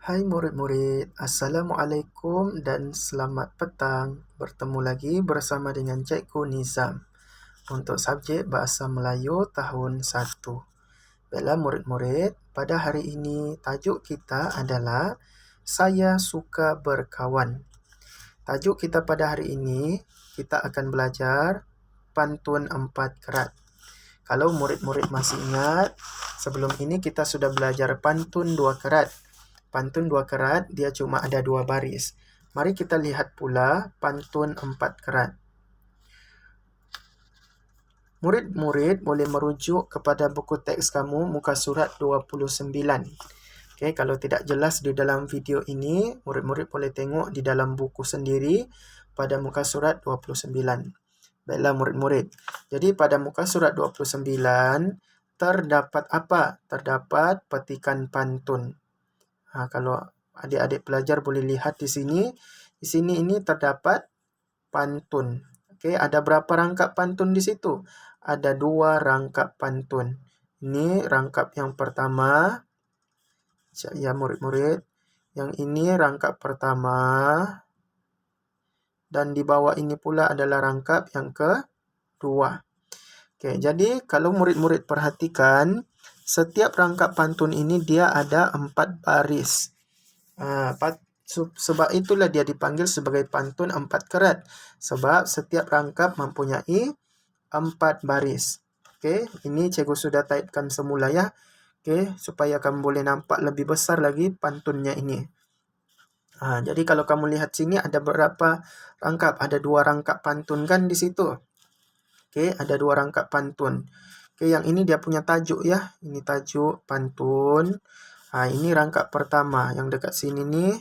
Hai murid-murid, Assalamualaikum dan selamat petang. Bertemu lagi bersama dengan Cikgu Nizam untuk subjek Bahasa Melayu tahun 1. Baiklah murid-murid, pada hari ini tajuk kita adalah Saya Suka Berkawan. Tajuk kita pada hari ini, kita akan belajar pantun 4 kerat. Kalau murid-murid masih ingat, sebelum ini kita sudah belajar pantun 2 kerat. Pantun 2 kerat, dia cuma ada 2 baris. Mari kita lihat pula pantun 4 kerat. Murid-murid boleh merujuk kepada buku teks kamu muka surat 29. Okey, kalau tidak jelas di dalam video ini, murid-murid boleh tengok di dalam buku sendiri pada muka surat 29. Baiklah murid-murid. Jadi pada muka surat 29 terdapat apa? Terdapat petikan pantun. Kalau adik-adik pelajar boleh lihat di sini. Di sini ini terdapat pantun. Okey, ada berapa rangkap pantun di situ? Ada 2 rangkap pantun. Ini rangkap yang pertama. Ya murid-murid. Yang ini rangkap pertama. Dan di bawah ini pula adalah rangkap yang kedua. Okey, jadi kalau murid-murid perhatikan, setiap rangkap pantun ini dia ada 4 baris. Sebab itulah dia dipanggil sebagai pantun 4 kerat. Sebab setiap rangkap mempunyai 4 baris. Okey, ini cikgu sudah taipkan semula ya. Okey, supaya kamu boleh nampak lebih besar lagi pantunnya ini. Jadi kalau kamu lihat sini ada berapa rangkap? Ada 2 rangkap pantun kan di situ. Okey, ada 2 rangkap pantun. Okey, yang ini dia punya tajuk ya. Ini tajuk pantun. Ini rangkap pertama. Yang dekat sini ni,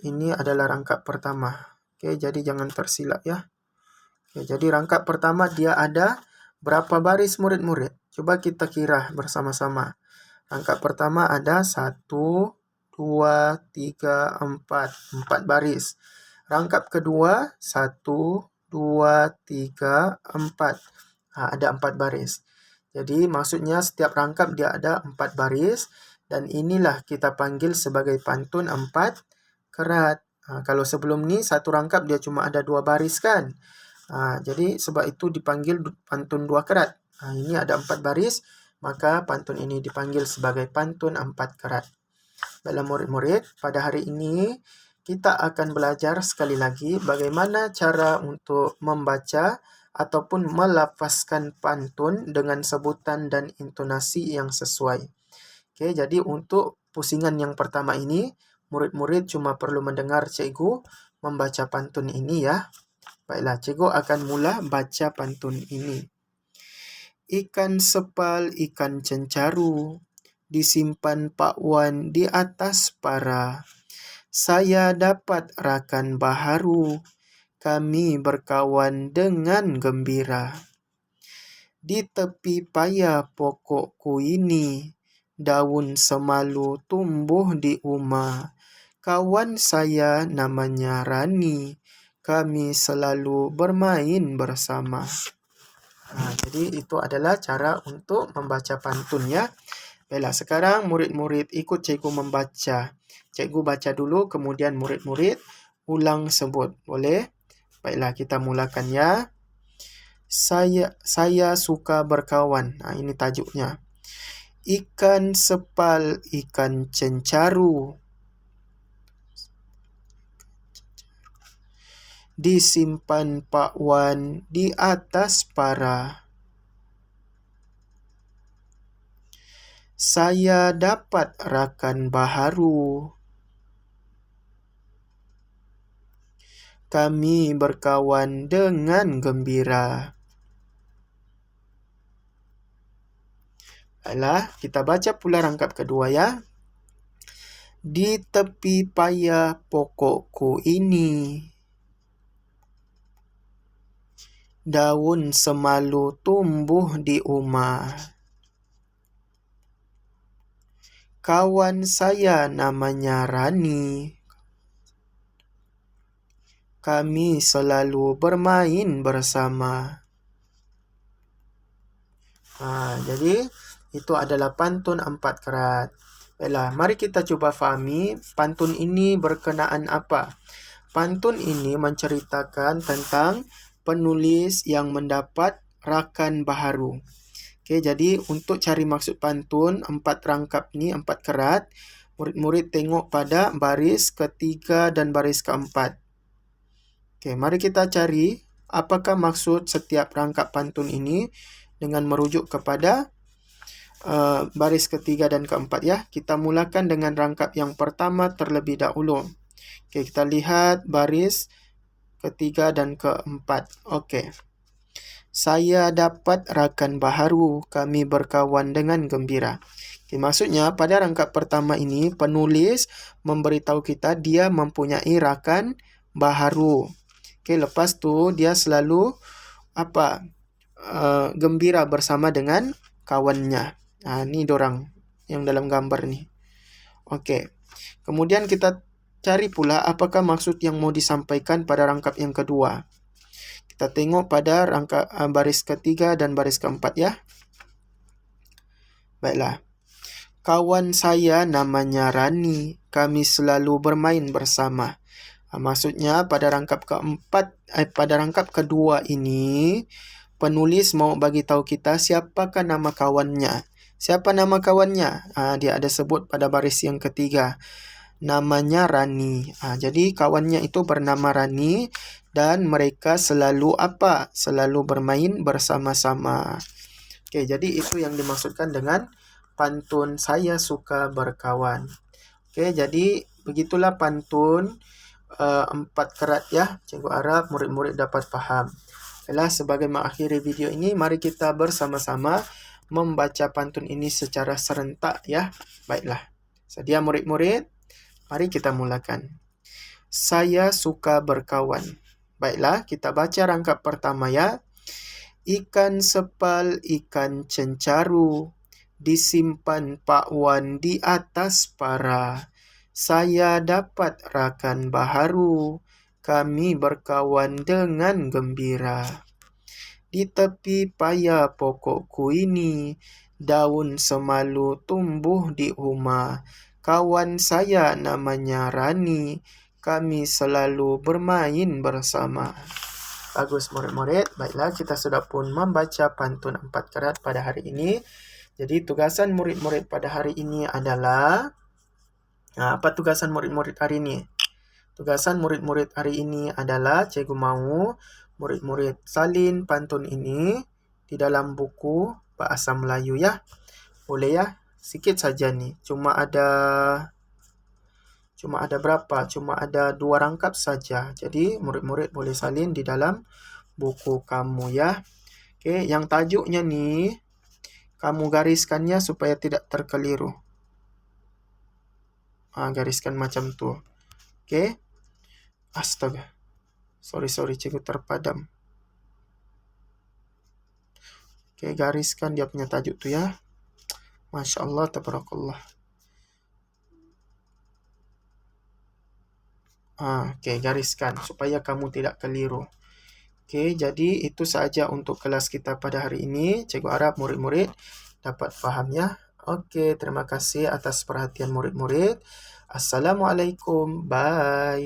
ini adalah rangkap pertama. Okey, jadi jangan tersilap ya. Okey, jadi rangkap pertama dia ada berapa baris murid-murid? Coba kita kira bersama-sama. Rangkap pertama ada 1, 2, 3, 4. 4 baris. Rangkap kedua 1, 2, 3, 4. Ada 4 baris. Jadi maksudnya setiap rangkap dia ada 4 baris. Dan inilah kita panggil sebagai pantun 4 kerat. Kalau sebelum ni satu rangkap dia cuma ada 2 baris kan. Jadi sebab itu dipanggil pantun 2 kerat. Ini ada 4 baris. Maka pantun ini dipanggil sebagai pantun 4 kerat. Baiklah murid-murid, pada hari ini kita akan belajar sekali lagi bagaimana cara untuk membaca ataupun melafazkan pantun dengan sebutan dan intonasi yang sesuai. Okey, jadi untuk pusingan yang pertama ini, murid-murid cuma perlu mendengar cikgu membaca pantun ini ya. Baiklah, cikgu akan mula baca pantun ini. Ikan sepal, ikan cencaru, disimpan Pak Wan di atas para. Saya dapat rakan baharu, kami berkawan dengan gembira. Di tepi paya pokokku ini, daun semalu tumbuh di uma. Kawan saya namanya Rani, kami selalu bermain bersama. Jadi itu adalah cara untuk membaca pantun ya. Baiklah, sekarang murid-murid ikut cikgu membaca. Cikgu baca dulu, kemudian murid-murid ulang sebut. Boleh? Baiklah, kita mulakan ya. Saya suka berkawan. Ini tajuknya. Ikan sepal, ikan cencaru, disimpan Pak Wan di atas para. Saya dapat rakan baharu, kami berkawan dengan gembira. Baiklah, kita baca pula rangkap kedua ya. Di tepi paya pokokku ini, daun semalu tumbuh di uma. Kawan saya namanya Rani, kami selalu bermain bersama. Jadi itu adalah pantun 4 kerat. Baiklah, mari kita coba fahami pantun ini berkenaan apa. Pantun ini menceritakan tentang penulis yang mendapat rakan baharu. Oke, jadi untuk cari maksud pantun, 4 rangkap ni, 4 kerat, murid-murid tengok pada baris ketiga dan baris keempat. Oke, mari kita cari apakah maksud setiap rangkap pantun ini dengan merujuk kepada baris ketiga dan keempat ya. Kita mulakan dengan rangkap yang pertama terlebih dahulu. Oke, kita lihat baris ketiga dan keempat. Oke. Saya dapat rakan baharu, kami berkawan dengan gembira. Oke, maksudnya pada rangkap pertama ini penulis memberitahu kita dia mempunyai rakan baharu. Oke, lepas tu dia selalu gembira bersama dengan kawannya. Ni dorang yang dalam gambar ni. Okey. Kemudian kita cari pula apakah maksud yang mau disampaikan pada rangkap yang kedua. Kita tengok pada rangkap baris ketiga dan baris keempat ya. Baiklah. Kawan saya namanya Rani, kami selalu bermain bersama. Maksudnya pada rangkap pada rangkap kedua ini penulis mau bagi tahu kita siapakah nama kawannya. Siapa nama kawannya? Dia ada sebut pada baris yang ketiga. Namanya Rani. Jadi kawannya itu bernama Rani dan mereka selalu Selalu bermain bersama-sama. Oke, jadi itu yang dimaksudkan dengan pantun saya suka berkawan. Oke, jadi begitulah pantun 4 kerat ya. Cikgu harap murid-murid dapat faham. Baiklah, sebagai mengakhiri video ini, mari kita bersama-sama membaca pantun ini secara serentak ya. Baiklah, sedia murid-murid? Mari kita mulakan. Saya suka berkawan. Baiklah, kita baca rangkap pertama ya. Ikan sepal, ikan cencaru, disimpan Pak Wan di atas para. Saya dapat rakan baharu, kami berkawan dengan gembira. Di tepi paya pokokku ini, daun semalu tumbuh di rumah. Kawan saya namanya Rani, kami selalu bermain bersama. Bagus murid-murid. Baiklah, kita sudah pun membaca pantun 4 kerat pada hari ini. Jadi tugasan murid-murid pada hari ini adalah apa tugasan murid-murid hari ini? Tugasan murid-murid hari ini adalah cikgu mau murid-murid salin pantun ini di dalam buku Bahasa Melayu ya. Boleh ya? Sikit saja nih. Cuma ada berapa? Cuma ada 2 rangkap saja. Jadi murid-murid boleh salin di dalam buku kamu ya. Oke, yang tajuknya nih kamu gariskannya supaya tidak terkeliru. Gariskan macam tu. Oke. Astaga. Sorry, cikgu terpadam. Oke, gariskan dia punya tajuk tu ya. Masya Allah, tabarakallah. Oke, gariskan supaya kamu tidak keliru. Oke, jadi itu saja untuk kelas kita pada hari ini. Cikgu harap murid-murid dapat faham ya. Oke, terima kasih atas perhatian murid-murid. Assalamualaikum. Bye.